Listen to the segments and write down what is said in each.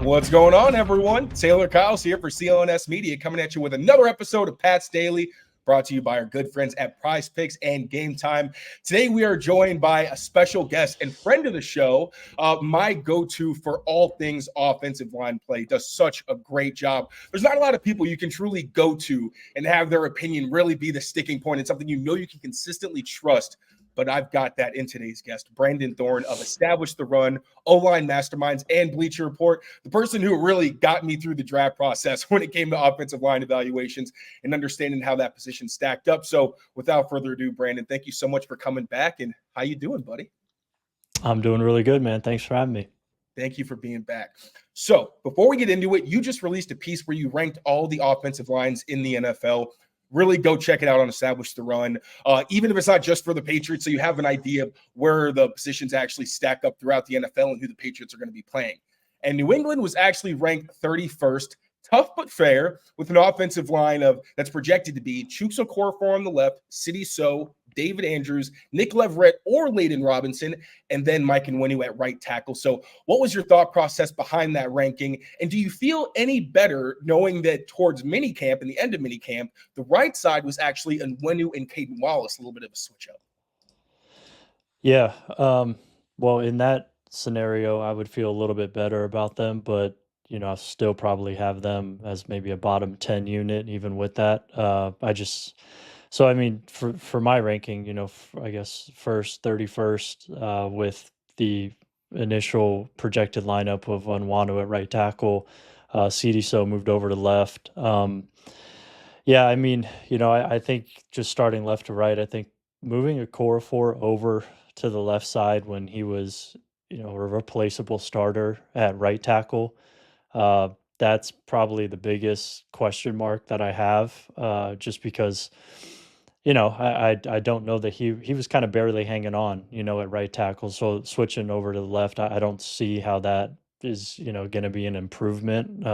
What's going on, everyone? Taylor Kyles here for CLNS Media, coming at you with another episode of Pat's Daily, brought to you by our good friends at Prize Picks and Game Time. Today, we are joined by a special guest and friend of the show, my go-to for all things offensive line play, does such a great job. There's not a lot of people you can truly go to and have their opinion really be the sticking point and something you know you can consistently trust. But I've got that in today's guest, Brandon Thorn of Establish the Run, O-Line Masterminds, and Bleacher Report, the person who really got me through the draft process when it came to offensive line evaluations and understanding how that position stacked up. So without further ado, Brandon, thank you so much for coming back. And how you doing, buddy? I'm doing really good, man. Thanks for having me. Thank you for being back. So before we get into it, you just released a piece where you ranked all the offensive lines in the NFL. Really go check it out on Establish the Run, even if it's not just for the Patriots, so you have an idea of where the positions actually stack up throughout the NFL and who the Patriots are going to be playing. And New England was actually ranked 31st, tough but fair, with an offensive line that's projected to be Okorafor on the left, Sidy Sow, David Andrews, Nick Leverett, or Layden Robinson, and then Mike Onwenu at right tackle. So what was your thought process behind that ranking? And do you feel any better knowing that towards minicamp and the end of minicamp, the right side was actually Onwenu and Caedan Wallace, a little bit of a switch up? Yeah. Well, in that scenario, I would feel a little bit better about them, but I still probably have them as maybe a bottom 10 unit, even with that. So I mean, for my ranking, I guess first, 31st, with the initial projected lineup of Onwenu at right tackle, Sidy Sow moved over to left. Yeah, I mean, I think just starting left to right, I think moving Okorafor over to the left side when he was, a replaceable starter at right tackle, uh, that's probably the biggest question mark that I have, just because, I don't know that he was kind of barely hanging on, at right tackle. So switching over to the left, I don't see how that is, going to be an improvement.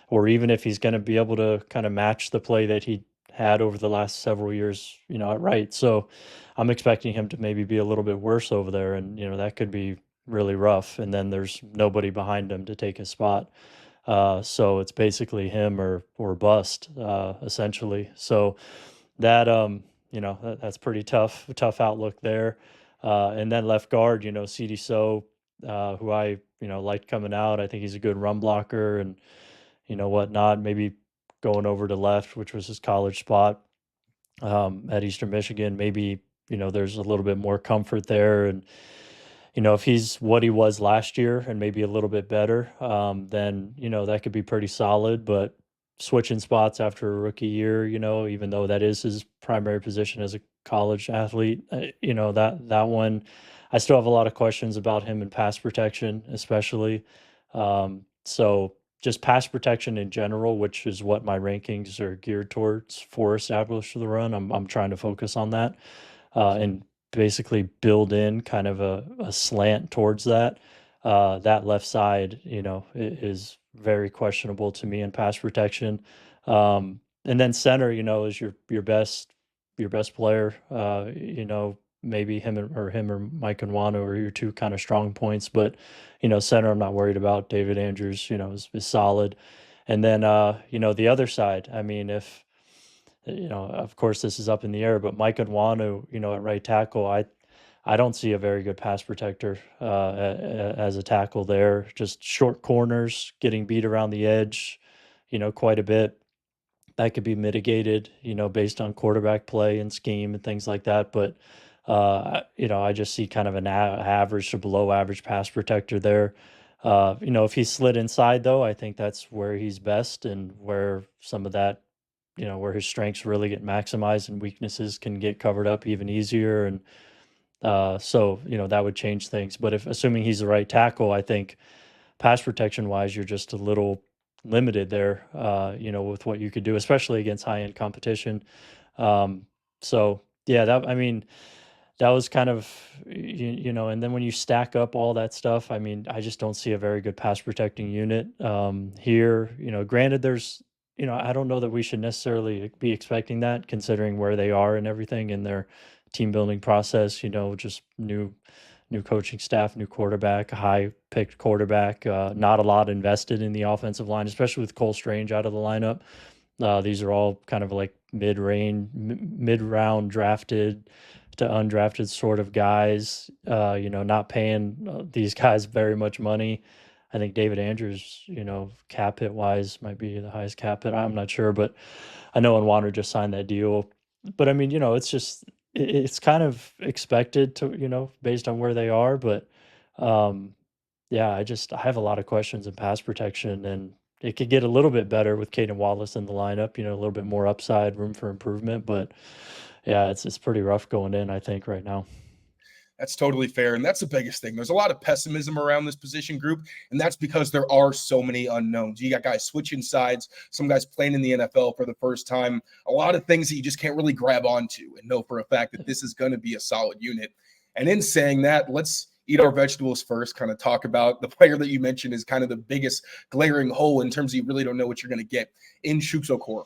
Or even if he's going to be able to kind of match the play that he had over the last several years, at right. So I'm expecting him to maybe be a little bit worse over there, and that could be really rough. And then there's nobody behind him to take his spot. So it's basically him or bust, essentially. So that's pretty tough outlook there. And then left guard, Sidy Sow, who I liked coming out. I think he's a good run blocker and whatnot. Maybe going over to left, which was his college spot, at Eastern Michigan. Maybe there's a little bit more comfort there, and if he's what he was last year and maybe a little bit better, then that could be pretty solid. But switching spots after a rookie year, even though that is his primary position as a college athlete, that one, I still have a lot of questions about him in pass protection, especially. So just pass protection in general, which is what my rankings are geared towards for Establish the Run. I'm trying to focus on that, and basically build in kind of a slant towards that. That left side, is very questionable to me in pass protection. And then center, is your best player. Maybe him or Mike Onwenu are your two kind of strong points. But center, I'm not worried about. David Andrews, is solid. And then the other side. I mean, if of course this is up in the air, but Mike Onwenu, at right tackle, I don't see a very good pass protector as a tackle there. Just short corners, getting beat around the edge, quite a bit. That could be mitigated, based on quarterback play and scheme and things like that. But I just see kind of an average to below average pass protector there. If he slid inside, though, I think that's where he's best and where some of that, where his strengths really get maximized and weaknesses can get covered up even easier. And so, that would change things. But if assuming he's the right tackle, I think pass protection wise, you're just a little limited there, with what you could do, especially against high end competition. So yeah, that was kind of, and then when you stack up all that stuff, I mean, I just don't see a very good pass protecting unit here. Granted, there's, I don't know that we should necessarily be expecting that considering where they are and everything in their team building process, just new new coaching staff, new quarterback, a high picked quarterback, not a lot invested in the offensive line, especially with Cole Strange out of the lineup. These are all kind of like mid-round drafted to undrafted sort of guys. Not paying these guys very much money. I think David Andrews, cap hit wise, might be the highest cap hit. I'm not sure, but I know Wanner just signed that deal. But I mean, it's just it's kind of expected to, based on where they are. But um, yeah, I have a lot of questions in pass protection, and it could get a little bit better with Caedan Wallace in the lineup. A little bit more upside, room for improvement. But yeah, it's pretty rough going in, I think, right now. That's totally fair. And that's the biggest thing. There's a lot of pessimism around this position group, and that's because there are so many unknowns. You got guys switching sides, some guys playing in the NFL for the first time, a lot of things that you just can't really grab onto and know for a fact that this is going to be a solid unit. And in saying that, let's eat our vegetables first, kind of talk about the player that you mentioned is kind of the biggest glaring hole in terms of you really don't know what you're going to get in Okorafor.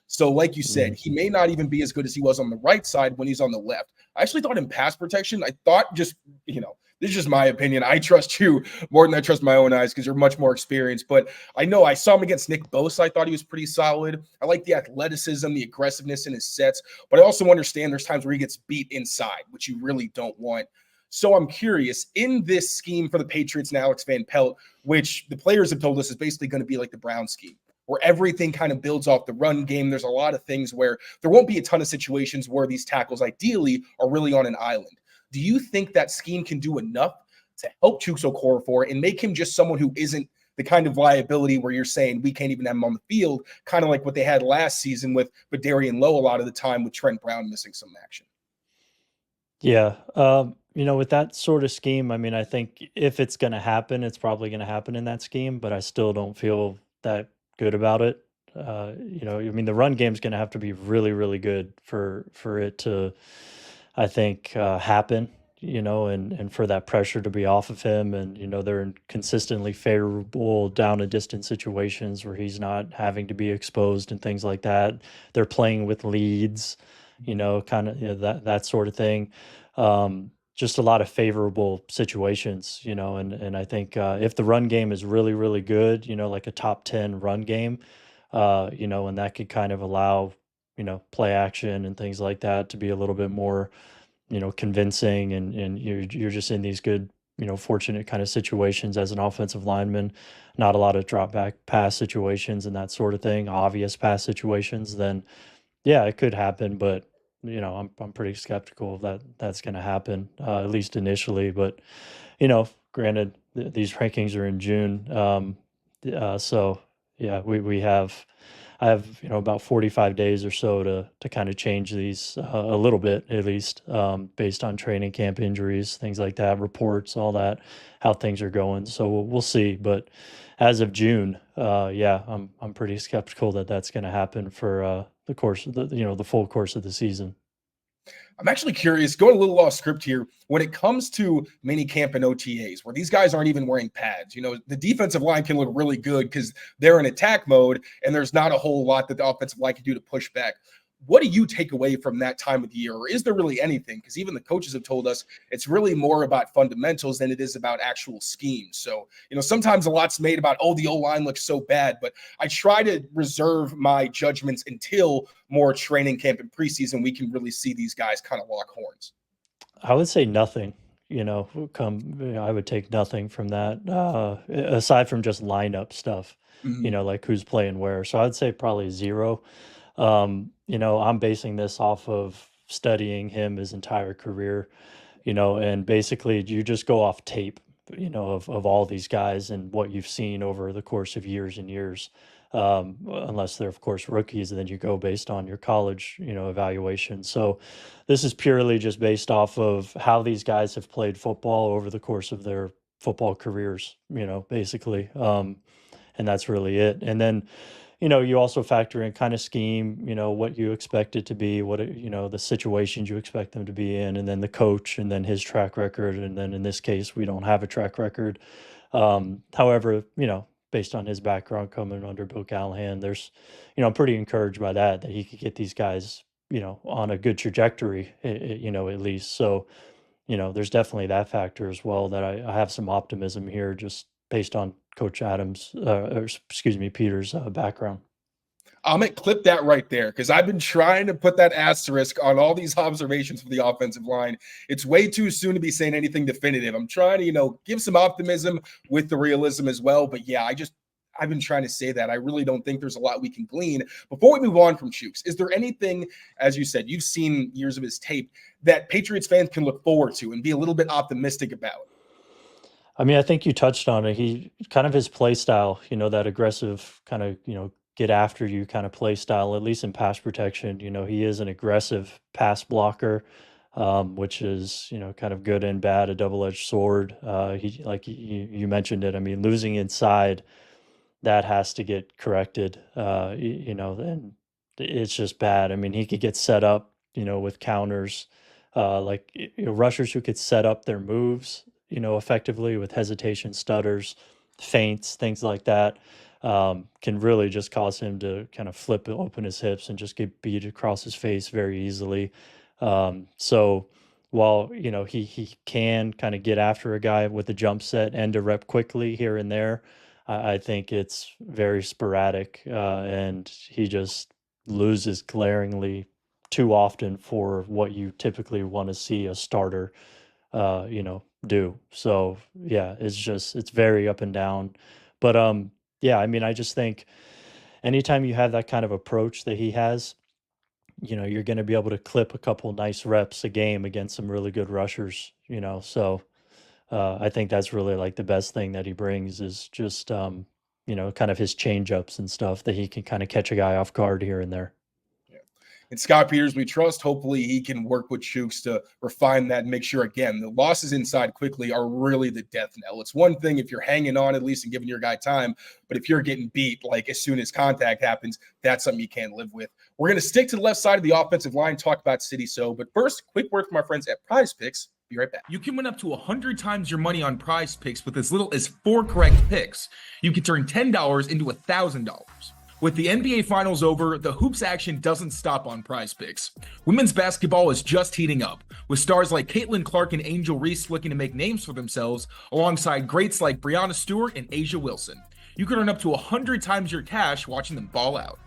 So, like you said, he may not even be as good as he was on the right side when he's on the left. I actually thought in pass protection, I thought just, this is just my opinion. I trust you more than I trust my own eyes because you're much more experienced. But I know I saw him against Nick Bosa. I thought he was pretty solid. I like the athleticism, the aggressiveness in his sets. But I also understand there's times where he gets beat inside, which you really don't want. So I'm curious, in this scheme for the Patriots and Alex Van Pelt, which the players have told us is basically going to be like the Brown scheme, where everything kind of builds off the run game. There's a lot of things where there won't be a ton of situations where these tackles ideally are really on an island. Do you think that scheme can do enough to help Okorafor and make him just someone who isn't the kind of liability where you're saying we can't even have him on the field, kind of like what they had last season with Darian Lowe a lot of the time with Trent Brown missing some action? Yeah. With that sort of scheme, I mean, I think if it's going to happen, it's probably going to happen in that scheme, but I still don't feel that good about it. I mean, the run game is going to have to be really, really good for it to, I think, happen. And for that pressure to be off of him, and they're in consistently favorable down and distance situations where he's not having to be exposed and things like that. They're playing with leads, kind of that sort of thing. Just a lot of favorable situations, and I think if the run game is really, really good, like a top 10 run game, and that could kind of allow, play action and things like that to be a little bit more, convincing, and you're just in these good, fortunate kind of situations as an offensive lineman, not a lot of drop back pass situations and that sort of thing, obvious pass situations, then yeah, it could happen, but I'm pretty skeptical that that's going to happen, at least initially. But granted, these rankings are in June, so yeah, we have I have about 45 days or so to kind of change these a little bit at least, based on training camp injuries, things like that, reports, all that, how things are going. So we'll see. But as of June, yeah, I'm pretty skeptical that that's going to happen for the course of the full course of the season. I'm actually curious, going a little off script here, when it comes to mini camp and OTAs, where these guys aren't even wearing pads. The defensive line can look really good because they're in attack mode and there's not a whole lot that the offensive line can do to push back. What do you take away from that time of the year? Or is there really anything? Because even the coaches have told us it's really more about fundamentals than it is about actual schemes. So, sometimes a lot's made about, oh, the O-line looks so bad, but I try to reserve my judgments until more training camp and preseason, we can really see these guys kind of lock horns. I would say nothing. I would take nothing from that, aside from just lineup stuff. Mhm. Like who's playing where. So I'd say probably zero. I'm basing this off of studying him his entire career, and basically you just go off tape, of all these guys and what you've seen over the course of years and years. Unless they're of course rookies, and then you go based on your college, evaluation. So this is purely just based off of how these guys have played football over the course of their football careers, basically. And that's really it. And then you also factor in kind of scheme, what you expect it to be, the situations you expect them to be in, and then the coach, and then his track record. And then in this case, we don't have a track record. However, based on his background coming under Bill Callahan, I'm pretty encouraged by that he could get these guys, on a good trajectory, at least. So, there's definitely that factor as well that I have some optimism here just based on Coach Adams, or excuse me, Peter's background. I'm gonna clip that right there because I've been trying to put that asterisk on all these observations for the offensive line. It's way too soon to be saying anything definitive. I'm trying to, give some optimism with the realism as well. But yeah, I've been trying to say that. I really don't think there's a lot we can glean. Before we move on from Chooks, is there anything, as you said, you've seen years of his tape, that Patriots fans can look forward to and be a little bit optimistic about? I mean, I think you touched on it. He kind of his play style, that aggressive kind of, get after you kind of play style, at least in pass protection. He is an aggressive pass blocker, which is, kind of good and bad, a double-edged sword. He, like you mentioned it. I mean, losing inside, that has to get corrected. And it's just bad. I mean, he could get set up, with counters, like rushers who could set up their moves, effectively with hesitation, stutters, feints, things like that, can really just cause him to kind of flip open his hips and just get beat across his face very easily. So while he can kind of get after a guy with a jump set and a rep quickly here and there, I think it's very sporadic, and he just loses glaringly too often for what you typically want to see a starter, do. So yeah, it's very up and down. But yeah, I mean, I just think anytime you have that kind of approach that he has, you're going to be able to clip a couple nice reps a game against some really good rushers. So I think that's really like the best thing that he brings is just kind of his change ups and stuff that he can kind of catch a guy off guard here and there. And Scott Peters, we trust. Hopefully, he can work with Chooks to refine that and make sure, again, the losses inside quickly are really the death knell. It's one thing if you're hanging on at least and giving your guy time, but if you're getting beat, like as soon as contact happens, that's something you can't live with. We're going to stick to the left side of the offensive line, talk about City So. But first, quick word from our friends at Prize Picks. Be right back. You can win up to 100 times your money on Prize Picks with as little as 4 correct picks. You can turn $10 into $1,000. With the NBA Finals over, the hoops action doesn't stop on Prize Picks. Women's basketball is just heating up, with stars like Caitlin Clark and Angel Reese looking to make names for themselves, alongside greats like Breanna Stewart and Asia Wilson. You can earn up to 100 times your cash watching them ball out.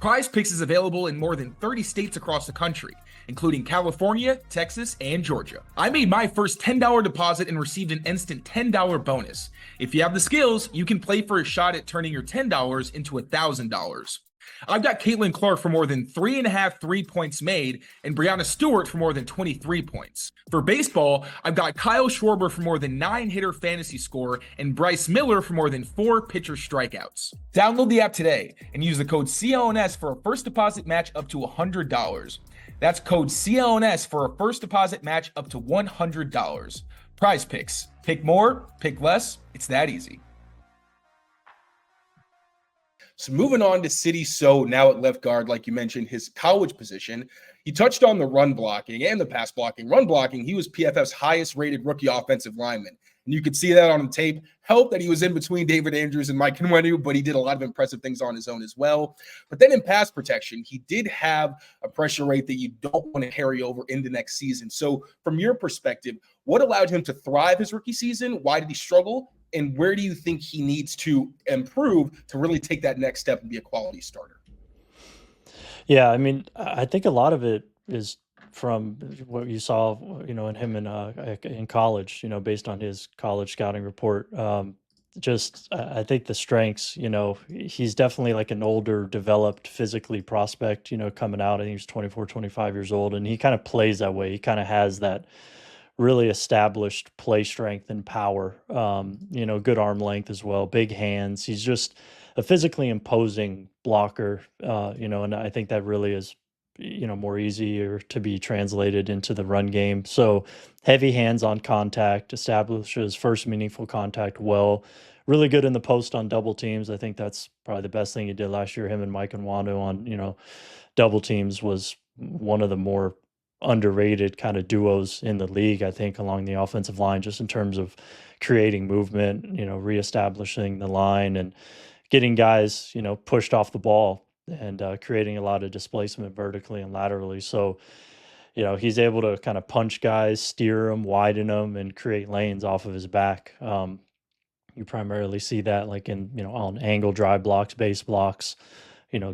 Prize Picks is available in more than 30 states across the country, including California, Texas, and Georgia. I made my first $10 deposit and received an instant $10 bonus. If you have the skills, you can play for a shot at turning your $10 into $1,000. I've got Caitlin Clark for more than 3.5 3-points made and Breanna Stewart for more than 23 points. For baseball, I've got Kyle Schwarber for more than 9-hitter fantasy score and Bryce Miller for more than 4 pitcher strikeouts. Download the app today and use the code CLNS for a first deposit match up to $100. That's code CLNS for a first deposit match up to $100. Prize Picks. Pick more, pick less. It's that easy. So moving on to City So, now at left guard, like you mentioned, his college position. He touched on the run blocking and the pass blocking. Run blocking, he was PFF's highest rated rookie offensive lineman. And you could see that on the tape. Helped that he was in between David Andrews and Mike Nwenu, but he did a lot of impressive things on his own as well. But then in pass protection, he did have a pressure rate that you don't want to carry over into next season. So from your perspective, what allowed him to thrive his rookie season? Why did he struggle? And where do you think he needs to improve to really take that next step and be a quality starter? Yeah, I mean, I think a lot of it is from what you saw, in him in college, based on his college scouting report. Just I think the strengths, he's definitely like an older, developed physically prospect, coming out. I think he's 24, 25 years old, and he kind of plays that way. He kind of has that really established play strength and power, good arm length as well, big hands. He's just a physically imposing blocker, and I think that really is, more easier to be translated into the run game. So heavy hands on contact, establishes first meaningful contact well, really good in the post on double teams. I think that's probably the best thing he did last year. Him and Mike Nwanu on, double teams was one of the more underrated kind of duos in the league, I think, along the offensive line, just in terms of creating movement, reestablishing the line and getting guys, pushed off the ball and creating a lot of displacement vertically and laterally. So, he's able to kind of punch guys, steer them, widen them, and create lanes off of his back. You primarily see that like in, on angle drive blocks, base blocks,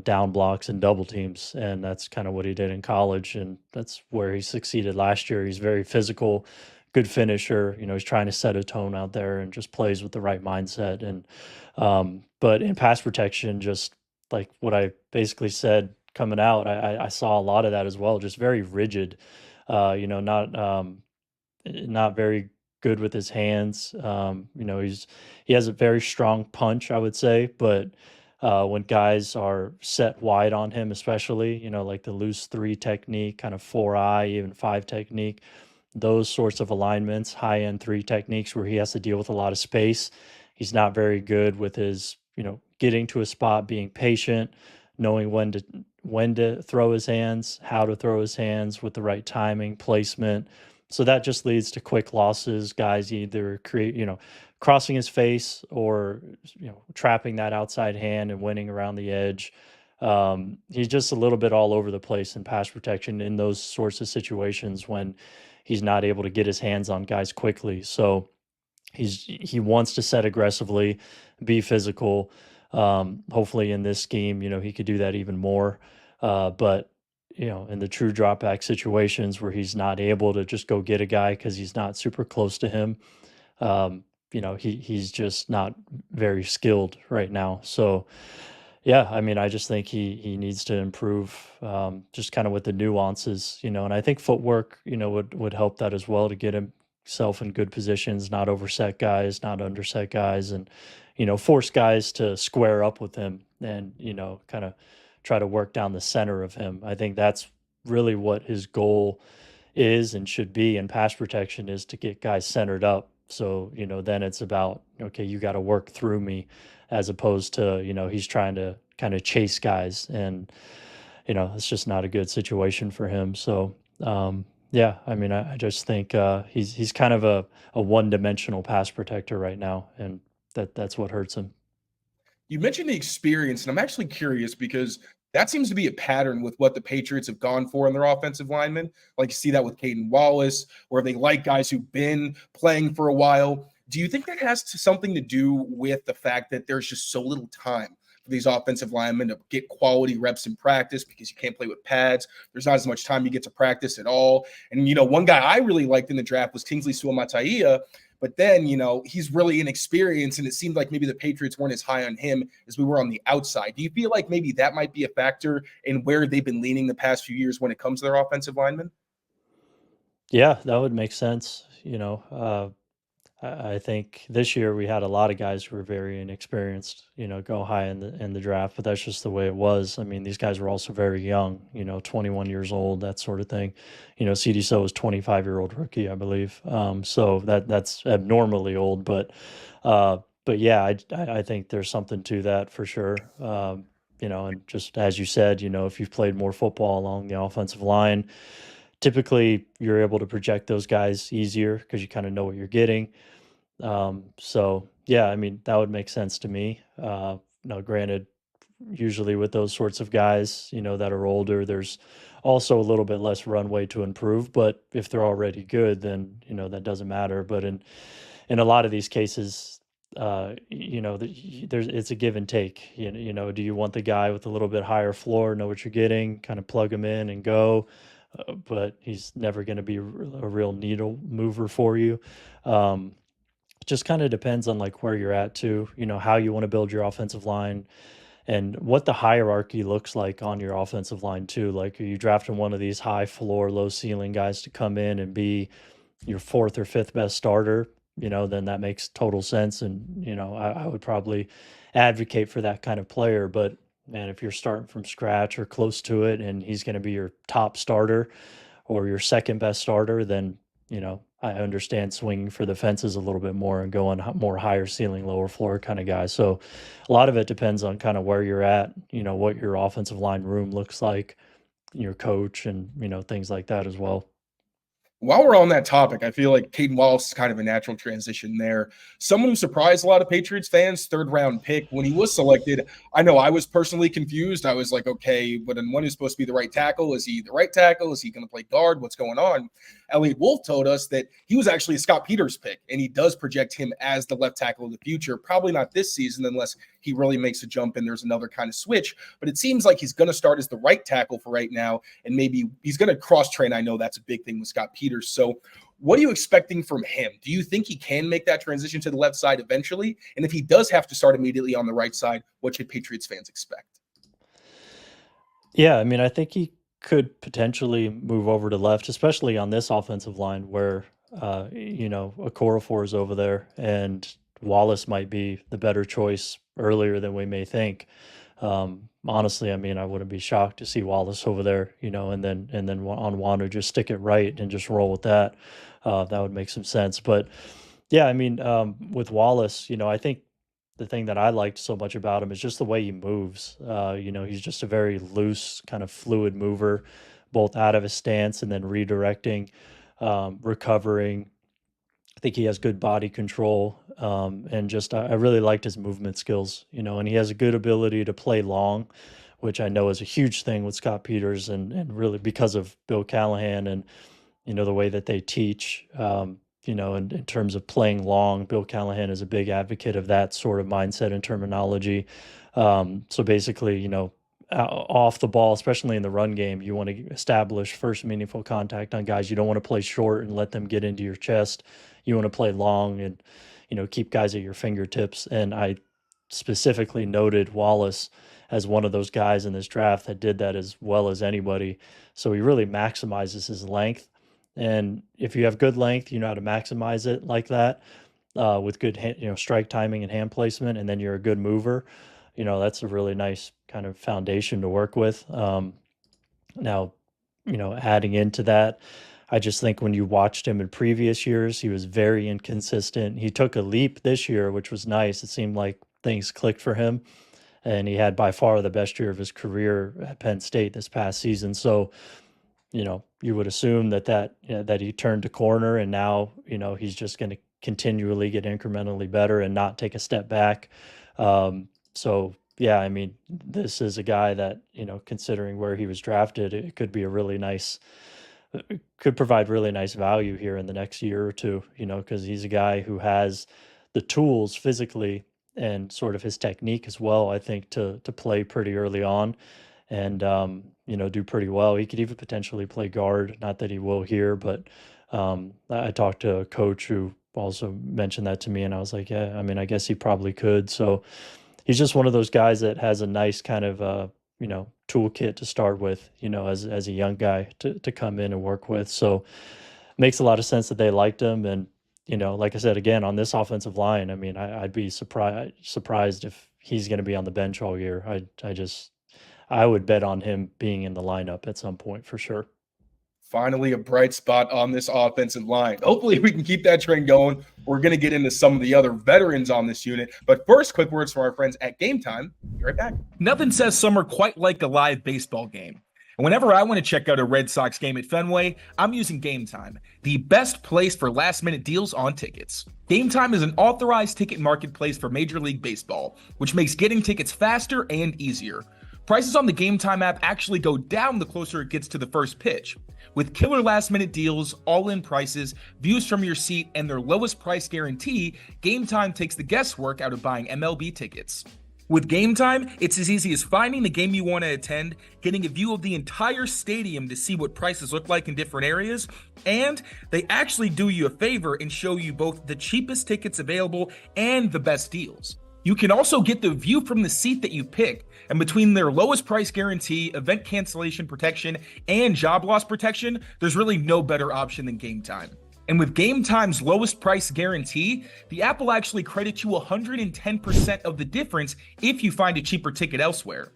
down blocks and double teams. And that's kind of what he did in college. And that's where he succeeded last year. He's very physical, good finisher. He's trying to set a tone out there and just plays with the right mindset. And, but in pass protection, just like what I basically said coming out, I saw a lot of that as well. Just very rigid, not very good with his hands. He has a very strong punch, I would say, but when guys are set wide on him, especially, like the loose 3 technique, kind of 4-eye, even 5 technique, those sorts of alignments, high end 3 techniques where he has to deal with a lot of space. He's not very good with his, getting to a spot, being patient, knowing when to throw his hands, how to throw his hands with the right timing, placement. So that just leads to quick losses. Guys either crossing his face or, trapping that outside hand and winning around the edge. He's just a little bit all over the place in pass protection in those sorts of situations when he's not able to get his hands on guys quickly. So he wants to set aggressively, be physical. Hopefully in this scheme, he could do that even more. But in the true drop back situations where he's not able to just go get a guy because he's not super close to him, he's just not very skilled right now. So, yeah, I mean, I just think he needs to improve, just kind of with the nuances, and I think footwork, would help that as well to get himself in good positions, not overset guys, not underset guys, and force guys to square up with him and kind of try to work down the center of him. I think that's really what his goal is and should be in pass protection, is to get guys centered up. So, then it's about, okay, you got to work through me, as opposed to, he's trying to kind of chase guys, and, it's just not a good situation for him. So, yeah, I mean, I just think he's kind of a one-dimensional pass protector right now, and that's what hurts him. You mentioned the experience, and I'm actually curious because that seems to be a pattern with what the Patriots have gone for in their offensive linemen. Like you see that with Caedan Wallace, where they like guys who've been playing for a while. Do you think that has something to do with the fact that there's just so little time for these offensive linemen to get quality reps in practice because you can't play with pads? There's not as much time you get to practice at all. And, one guy I really liked in the draft was Kingsley Suamataia. But then, he's really inexperienced, and it seemed like maybe the Patriots weren't as high on him as we were on the outside. Do you feel like maybe that might be a factor in where they've been leaning the past few years when it comes to their offensive linemen? Yeah, that would make sense. I think this year we had a lot of guys who were very inexperienced, go high in the draft, but that's just the way it was. I mean, these guys were also very young, 21 years old, that sort of thing. CD So was 25-year-old rookie, I believe. So that's abnormally old, but yeah, I think there's something to that for sure. And just as you said, if you've played more football along the offensive line, typically you're able to project those guys easier because you kind of know what you're getting. So yeah, I mean, that would make sense to me. Now, granted, usually with those sorts of guys, that are older, there's also a little bit less runway to improve. But if they're already good, then that doesn't matter. But in a lot of these cases, it's a give and take. Do you want the guy with a little bit higher floor, know what you're getting, kind of plug him in and go? But he's never going to be a real needle mover for you. Just kind of depends on like where you're at too, how you want to build your offensive line and what the hierarchy looks like on your offensive line too. Like, are you drafting one of these high floor, low ceiling guys to come in and be your 4th or 5th best starter? Then that makes total sense. And, I would probably advocate for that kind of player. But man, if you're starting from scratch or close to it and he's going to be your top starter or your 2nd best starter, then, I understand swinging for the fences a little bit more and going more higher ceiling, lower floor kind of guy. So a lot of it depends on kind of where you're at, what your offensive line room looks like, your coach, and, things like that as well. While we're on that topic, I feel like Caedan Wallace is kind of a natural transition there. Someone who surprised a lot of Patriots fans, third-round pick. When he was selected, I know I was personally confused. I was like, okay, but in one who's supposed to be the right tackle, is he the right tackle? Is he going to play guard? What's going on? Elliot Wolf told us that he was actually a Scott Peters pick, and he does project him as the left tackle of the future. Probably not this season unless he really makes a jump and there's another kind of switch. But it seems like he's going to start as the right tackle for right now, and maybe he's going to cross-train. I know that's a big thing with Scott Peters. So what are you expecting from him? Do you think he can make that transition to the left side eventually? And if he does have to start immediately on the right side, what should Patriots fans expect? Yeah, I mean, I think he could potentially move over to left, especially on this offensive line where, Okorafor is over there and Wallace might be the better choice earlier than we may think. Honestly, I mean, I wouldn't be shocked to see Wallace over there, and then on Wanu just stick it right and just roll with that. That would make some sense. But yeah, I mean, with Wallace, I think the thing that I liked so much about him is just the way he moves. He's just a very loose, kind of fluid mover, both out of his stance and then redirecting, recovering. I think he has good body control, and just I really liked his movement skills, and he has a good ability to play long, which I know is a huge thing with Scott Peters and really because of Bill Callahan and, the way that they teach, in terms of playing long. Bill Callahan is a big advocate of that sort of mindset and terminology. So basically, off the ball, especially in the run game, you want to establish first meaningful contact on guys. You don't want to play short and let them get into your chest. You want to play long and, keep guys at your fingertips. And I specifically noted Wallace as one of those guys in this draft that did that as well as anybody. So he really maximizes his length. And if you have good length, you know how to maximize it like that, with good, strike timing and hand placement, and then you're a good mover. That's a really nice kind of foundation to work with. Now, adding into that, I just think when you watched him in previous years, he was very inconsistent. He took a leap this year, which was nice. It seemed like things clicked for him, and he had by far the best year of his career at Penn State this past season. So, you would assume that he turned a corner, and now, he's just going to continually get incrementally better and not take a step back. So yeah, I mean, this is a guy that, considering where he was drafted, it could be could provide really nice value here in the next year or two, because he's a guy who has the tools physically and sort of his technique as well, I think, to play pretty early on and, do pretty well. He could even potentially play guard, not that he will here, but I talked to a coach who also mentioned that to me, and I was like, yeah, I mean, I guess he probably could. So he's just one of those guys that has a nice kind of, toolkit to start with, as a young guy to come in and work with. So makes a lot of sense that they liked him. And, like I said, again, on this offensive line, I mean, I'd be surprised if he's going to be on the bench all year. I would bet on him being in the lineup at some point for sure. Finally, a bright spot on this offensive line. Hopefully we can keep that train going. We're going to get into some of the other veterans on this unit. But first, quick words from our friends at Game Time. Be right back. Nothing says summer quite like a live baseball game. And whenever I want to check out a Red Sox game at Fenway, I'm using Game Time, the best place for last-minute deals on tickets. Game Time is an authorized ticket marketplace for Major League Baseball, which makes getting tickets faster and easier. Prices on the Game Time app actually go down the closer it gets to the first pitch. With killer last-minute deals, all-in prices, views from your seat, and their lowest price guarantee, Game Time takes the guesswork out of buying MLB tickets. With Game Time, it's as easy as finding the game you want to attend, getting a view of the entire stadium to see what prices look like in different areas, and they actually do you a favor and show you both the cheapest tickets available and the best deals. You can also get the view from the seat that you pick, and between their lowest price guarantee, event cancellation protection, and job loss protection, there's really no better option than Game Time. And with Game Time's lowest price guarantee, the app will actually credit you 110% of the difference if you find a cheaper ticket elsewhere.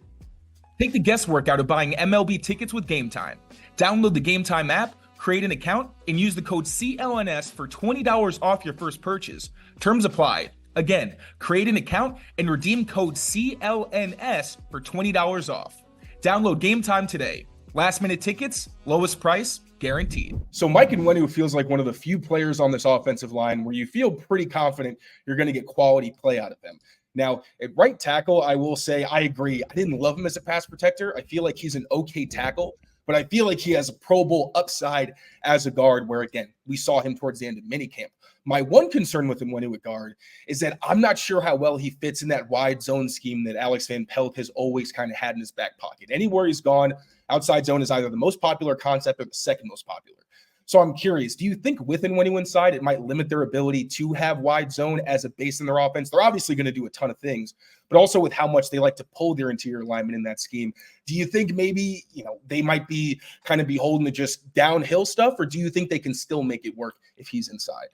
Take the guesswork out of buying MLB tickets with Game Time. Download the Game Time app, create an account, and use the code CLNS for $20 off your first purchase. Terms apply. Again, create an account and redeem code CLNS for $20 off. Download Game Time today. Last minute tickets, lowest price, guaranteed. So Mike Onwenu feels like one of the few players on this offensive line where you feel pretty confident you're going to get quality play out of him. Now, at right tackle, I will say I agree. I didn't love him as a pass protector. I feel like he's an okay tackle, but I feel like he has a Pro Bowl upside as a guard where, again, we saw him towards the end of minicamp. My one concern with Onwenu at guard is that I'm not sure how well he fits in that wide zone scheme that Alex Van Pelt has always kind of had in his back pocket. Anywhere he's gone, outside zone is either the most popular concept or the second most popular. So I'm curious, do you think with Onwenu inside, it might limit their ability to have wide zone as a base in their offense? They're obviously going to do a ton of things, but also with how much they like to pull their interior linemen in that scheme. Do you think maybe, they might be kind of beholden to just downhill stuff, or do you think they can still make it work if he's inside?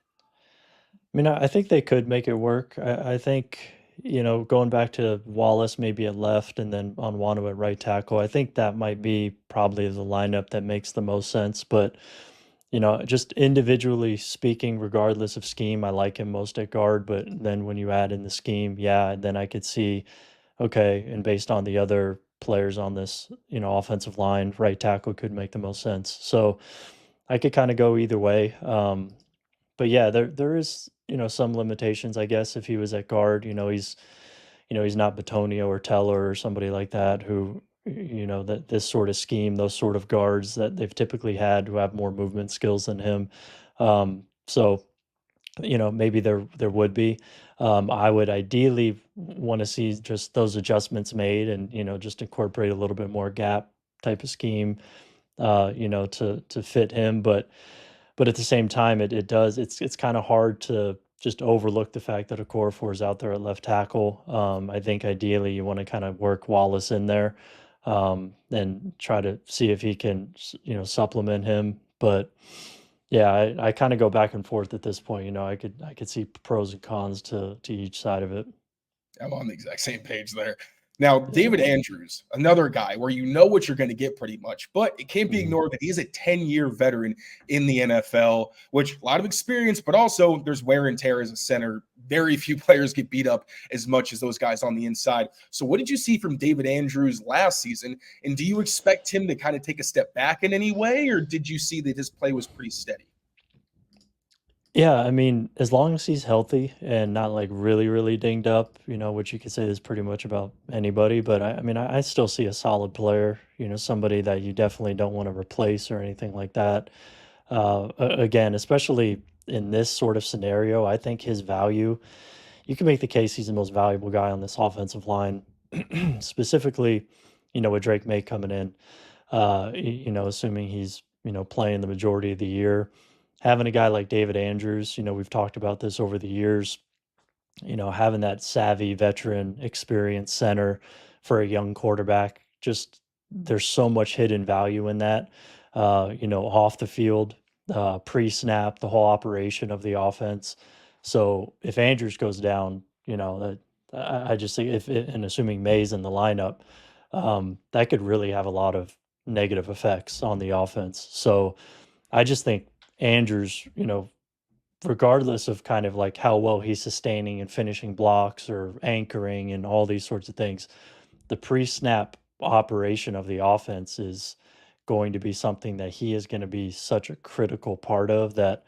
I mean, I think they could make it work. I think, going back to Wallace maybe at left and then Onwenu at right tackle, I think that might be probably the lineup that makes the most sense. But, just individually speaking, regardless of scheme, I like him most at guard. But then when you add in the scheme, then I could see, okay, and based on the other players on this, offensive line, right tackle could make the most sense. So I could kind of go either way. But yeah, there is, some limitations, I guess, if he was at guard. He's not Batonio or Teller or somebody like that who, that this sort of scheme, those sort of guards that they've typically had who have more movement skills than him. So, maybe there would be. I would ideally want to see just those adjustments made and, just incorporate a little bit more gap type of scheme, to fit him. But at the same time, it's kind of hard to just overlook the fact that Okorafor is out there at left tackle. I think ideally you want to kind of work Wallace in there, and try to see if he can, supplement him. But yeah, I kind of go back and forth at this point. I could see pros and cons to each side of it. I'm on the exact same page there. Now, David Andrews, another guy where you know what you're going to get pretty much, but it can't be ignored that he's a 10-year veteran in the NFL, which a lot of experience, but also there's wear and tear as a center. Very few players get beat up as much as those guys on the inside. So what did you see from David Andrews last season? And do you expect him to kind of take a step back in any way, or did you see that his play was pretty steady? Yeah, I mean, as long as he's healthy and not like really, really dinged up, which you could say is pretty much about anybody. But I mean, I still see a solid player, somebody that you definitely don't want to replace or anything like that. Again, especially in this sort of scenario, I think his value, you can make the case he's the most valuable guy on this offensive line, specifically, with Drake May coming in, assuming he's, playing the majority of the year. Having a guy like David Andrews, we've talked about this over the years, having that savvy veteran experience center for a young quarterback, just there's so much hidden value in that, off the field, pre-snap, the whole operation of the offense. So if Andrews goes down, that I just think and assuming May's in the lineup, that could really have a lot of negative effects on the offense. So I just think Andrews, regardless of kind of like how well he's sustaining and finishing blocks or anchoring and all these sorts of things, the pre-snap operation of the offense is going to be something that he is going to be such a critical part of, that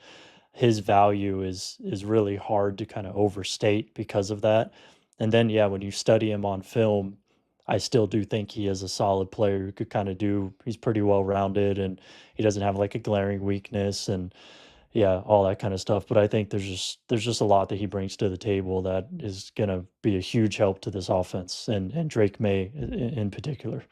his value is really hard to kind of overstate because of that. And then when you study him on film, I still do think he is a solid player who could kind of he's pretty well rounded and he doesn't have like a glaring weakness and all that kind of stuff. But I think there's just a lot that he brings to the table that is going to be a huge help to this offense and Drake May in particular.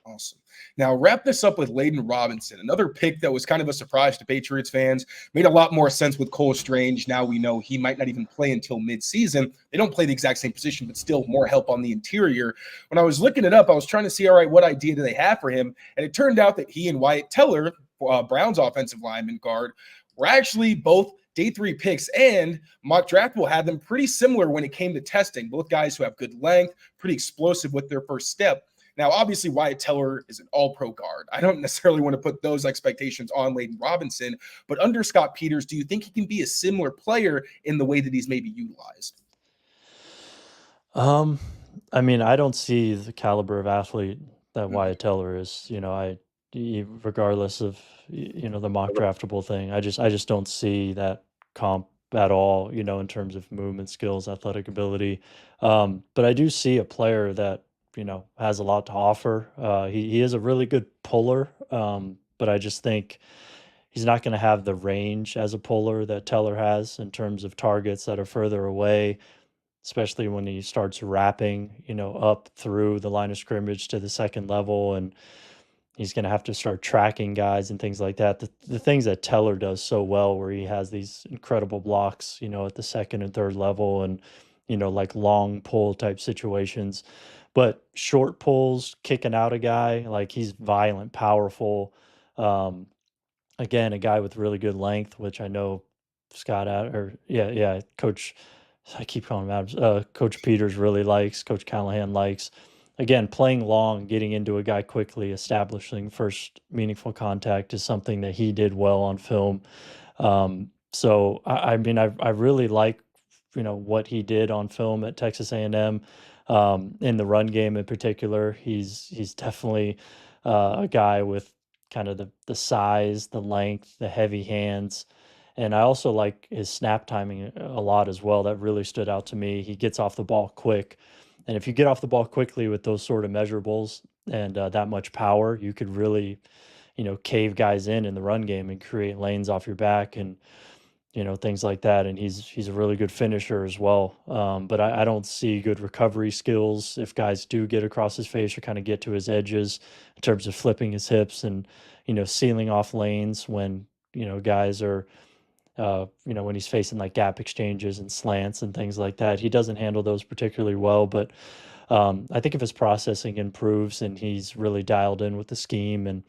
Awesome. Now, wrap this up with Layden Robinson, another pick that was kind of a surprise to Patriots fans. Made a lot more sense with Cole Strange. Now we know he might not even play until midseason. They don't play the exact same position, but still more help on the interior. When I was looking it up, I was trying to see, all right, what idea do they have for him? And it turned out that he and Wyatt Teller, Brown's offensive lineman guard, were actually both day 3 picks, and mock draft will have them pretty similar when it came to testing. Both guys who have good length, pretty explosive with their first step. Now, obviously, Wyatt Teller is an all-pro guard. I don't necessarily want to put those expectations on Layden Robinson, but under Scott Peters, do you think he can be a similar player in the way that he's maybe utilized? I mean, I don't see the caliber of athlete that Wyatt Teller is. regardless of the mock draftable thing. I just don't see that comp at all, in terms of movement skills, athletic ability. But I do see a player that has a lot to offer. He is a really good puller, but I just think he's not going to have the range as a puller that Teller has in terms of targets that are further away, especially when he starts wrapping, up through the line of scrimmage to the second level, and he's going to have to start tracking guys and things like that. The things that Teller does so well, where he has these incredible blocks, at the second and third level, and like long pull type situations. But short pulls, kicking out a guy, like he's violent, powerful. Um, Again, a guy with really good length, which I know Scott or yeah, Coach. I keep calling him Adams. Coach Peters really likes. Coach Callahan likes. Again, playing long, getting into a guy quickly, establishing first meaningful contact is something that he did well on film. So I mean, I really like what he did on film at Texas A&M, in the run game in particular. He's definitely a guy with kind of the size, the length, the heavy hands. And I also like his snap timing a lot as well. That really stood out to me. He gets off the ball quick. And if you get off the ball quickly with those sort of measurables and that much power, you could really, cave guys in the run game and create lanes off your back and, things like that. And he's a really good finisher as well. But I don't see good recovery skills if guys do get across his face or kind of get to his edges in terms of flipping his hips and, sealing off lanes when, guys are, when he's facing like gap exchanges and slants and things like that. He doesn't handle those particularly well, but I think if his processing improves and he's really dialed in with the scheme and,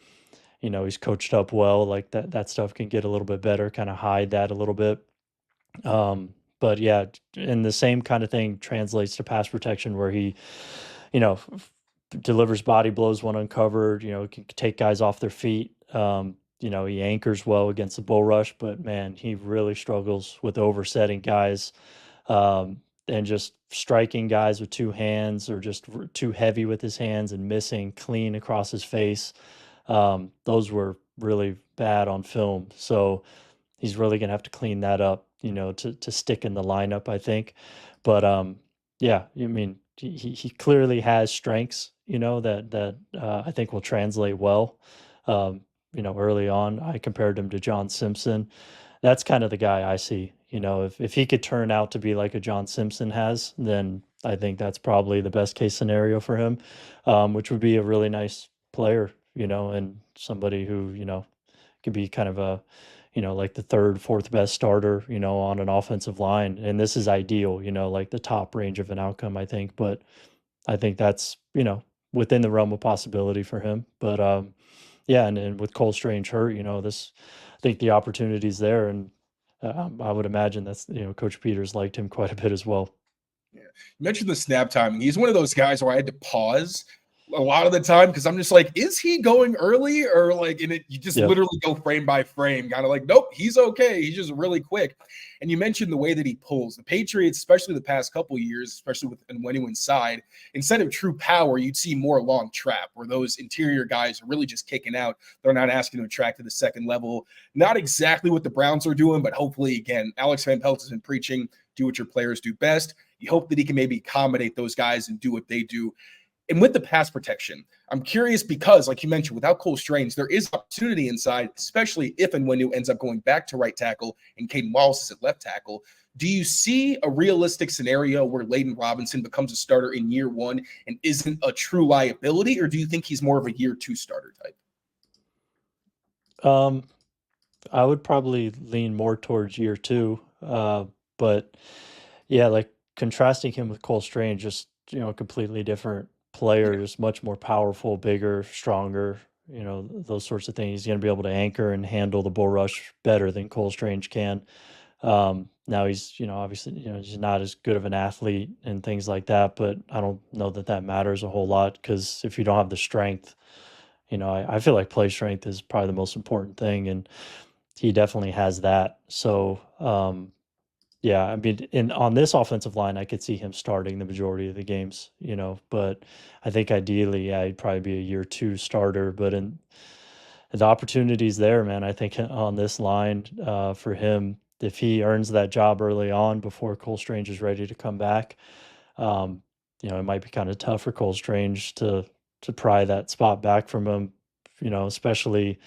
he's coached up well, like that stuff can get a little bit better, kind of hide that a little bit. But yeah, and the same kind of thing translates to pass protection where he, delivers body blows when uncovered, can take guys off their feet. He anchors well against the bull rush, but man, he really struggles with oversetting guys, and just striking guys with two hands or just too heavy with his hands and missing clean across his face. Those were really bad on film. So he's really going to have to clean that up, to stick in the lineup, I think. But yeah, I mean, he clearly has strengths, that I think will translate well. Early on, I compared him to John Simpson. That's kind of the guy I see. If he could turn out to be like a John Simpson has, then I think that's probably the best case scenario for him, which would be a really nice player, and somebody who, could be kind of a, like the third, fourth best starter, on an offensive line. And this is ideal, like the top range of an outcome, I think. But I think that's, within the realm of possibility for him. But yeah, and with Cole Strange hurt, I think the opportunity's there. And I would imagine that's, Coach Peters liked him quite a bit as well. Yeah. You mentioned the snap timing. He's one of those guys where I had to pause a lot of the time because I'm just like, is he going early or like in it? You just literally go frame by frame, kind of like, nope, he's okay. He's just really quick. And you mentioned the way that he pulls. The Patriots, especially the past couple of years, especially with when he went inside, instead of true power, you'd see more long trap where those interior guys are really just kicking out. They're not asking to attract to the second level. Not exactly what the Browns are doing, but hopefully, again, Alex Van Pelt has been preaching, do what your players do best. You hope that he can maybe accommodate those guys and do what they do. And with the pass protection, I'm curious because, like you mentioned, without Cole Strange, there is opportunity inside, especially if and when he ends up going back to right tackle and Caedan Wallace is at left tackle. Do you see a realistic scenario where Layden Robinson becomes a starter in year one and isn't a true liability, or do you think he's more of a year two starter type? I would probably lean more towards year two. But yeah, like contrasting him with Cole Strange, just, completely different players, much more powerful, bigger, stronger, those sorts of things. He's going to be able to anchor and handle the bull rush better than Cole Strange can. Now he's, obviously, he's not as good of an athlete and things like that, but I don't know that matters a whole lot because if you don't have the strength, I feel like play strength is probably the most important thing, and he definitely has that. So, yeah, I mean, on this offensive line, I could see him starting the majority of the games, but I think ideally, yeah, he'd probably be a year two starter. But in the opportunity's there, man. I think on this line for him, if he earns that job early on before Cole Strange is ready to come back, um, it might be kind of tough for Cole Strange to pry that spot back from him, especially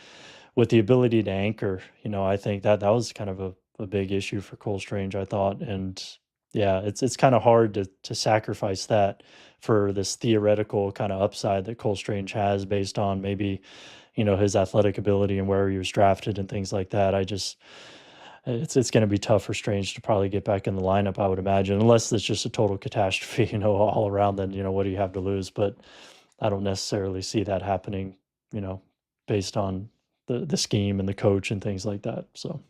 with the ability to anchor. I think that was kind of a big issue for Cole Strange, I thought. And yeah, it's kind of hard to sacrifice that for this theoretical kind of upside that Cole Strange has based on maybe, his athletic ability and where he was drafted and things like that. It's going to be tough for Strange to probably get back in the lineup, I would imagine, unless it's just a total catastrophe, all around. Then, what do you have to lose? But I don't necessarily see that happening, based on the scheme and the coach and things like that. So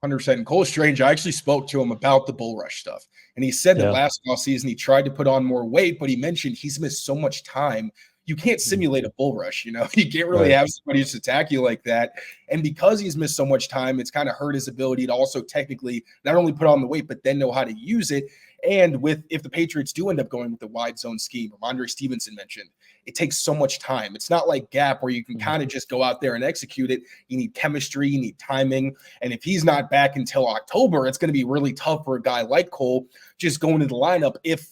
100%. And Cole Strange, I actually spoke to him about the bull rush stuff. And he said that yeah, last offseason he tried to put on more weight, but he mentioned he's missed so much time. You can't simulate a bull rush, You can't really right. have somebody just attack you like that. And because he's missed so much time, it's kind of hurt his ability to also technically not only put on the weight, but then know how to use it. And if the Patriots do end up going with the wide zone scheme, Ramondre Stevenson mentioned, it takes so much time. It's not like gap where you can kind of just go out there and execute it. You need chemistry, you need timing. And if he's not back until October, it's going to be really tough for a guy like Cole just going to the lineup if,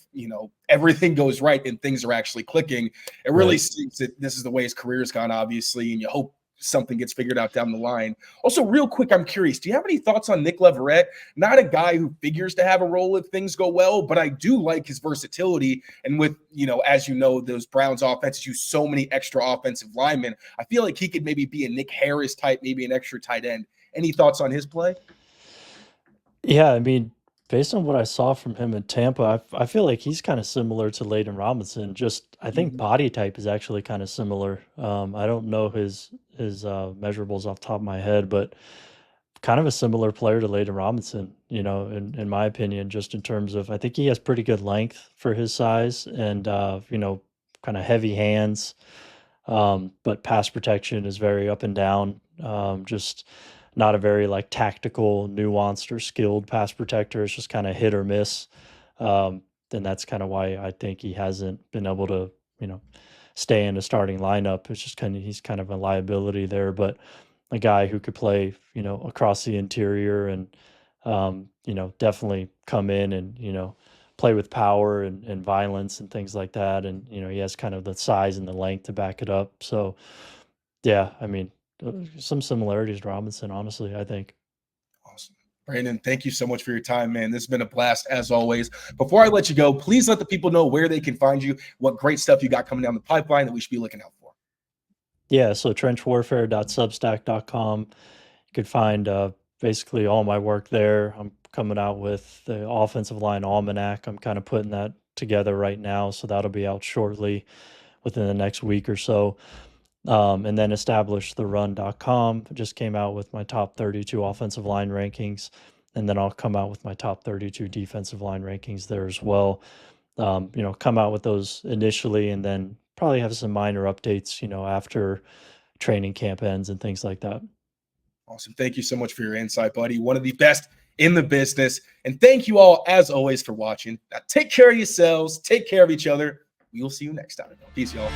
everything goes right and things are actually clicking. It really seems that this is the way his career's gone, obviously, and you hope something gets figured out down the line. Also, real quick, I'm curious, do you have any thoughts on Nick Leverett? Not a guy who figures to have a role if things go well, but I do like his versatility. And with, as you know, those Browns offenses use so many extra offensive linemen. I feel like he could maybe be a Nick Harris type, maybe an extra tight end. Any thoughts on his play? Yeah, I mean, based on what I saw from him in Tampa, I feel like he's kind of similar to Layden Robinson. Just I think body type is actually kind of similar. I don't know his measurables off the top of my head, but kind of a similar player to Layden Robinson, in my opinion, just in terms of I think he has pretty good length for his size and kind of heavy hands. But pass protection is very up and down. Just not a very like tactical, nuanced, or skilled pass protector. It's just kind of hit or miss. And that's kind of why I think he hasn't been able to, stay in the starting lineup. It's just he's kind of a liability there, but a guy who could play, across the interior and, definitely come in and, play with power and violence and things like that. And, he has kind of the size and the length to back it up. So, yeah, I mean, some similarities to Robinson, honestly, I think. Awesome. Brandon, thank you so much for your time, man. This has been a blast as always. Before I let you go, please let the people know where they can find you, what great stuff you got coming down the pipeline that we should be looking out for. Yeah, so trenchwarfare.substack.com. You could find basically all my work there. I'm coming out with the offensive line almanac. I'm kind of putting that together right now, so that'll be out shortly within the next week or so. And then establishtheRun.com. Just came out with my top 32 offensive line rankings, and then I'll come out with my top 32 defensive line rankings there as well. Come out with those initially, and then probably have some minor updates, after training camp ends and things like that. Awesome. Thank you so much for your insight, buddy. One of the best in the business. And thank you all, as always, for watching. Now, take care of yourselves. Take care of each other. We will see you next time. Peace, y'all.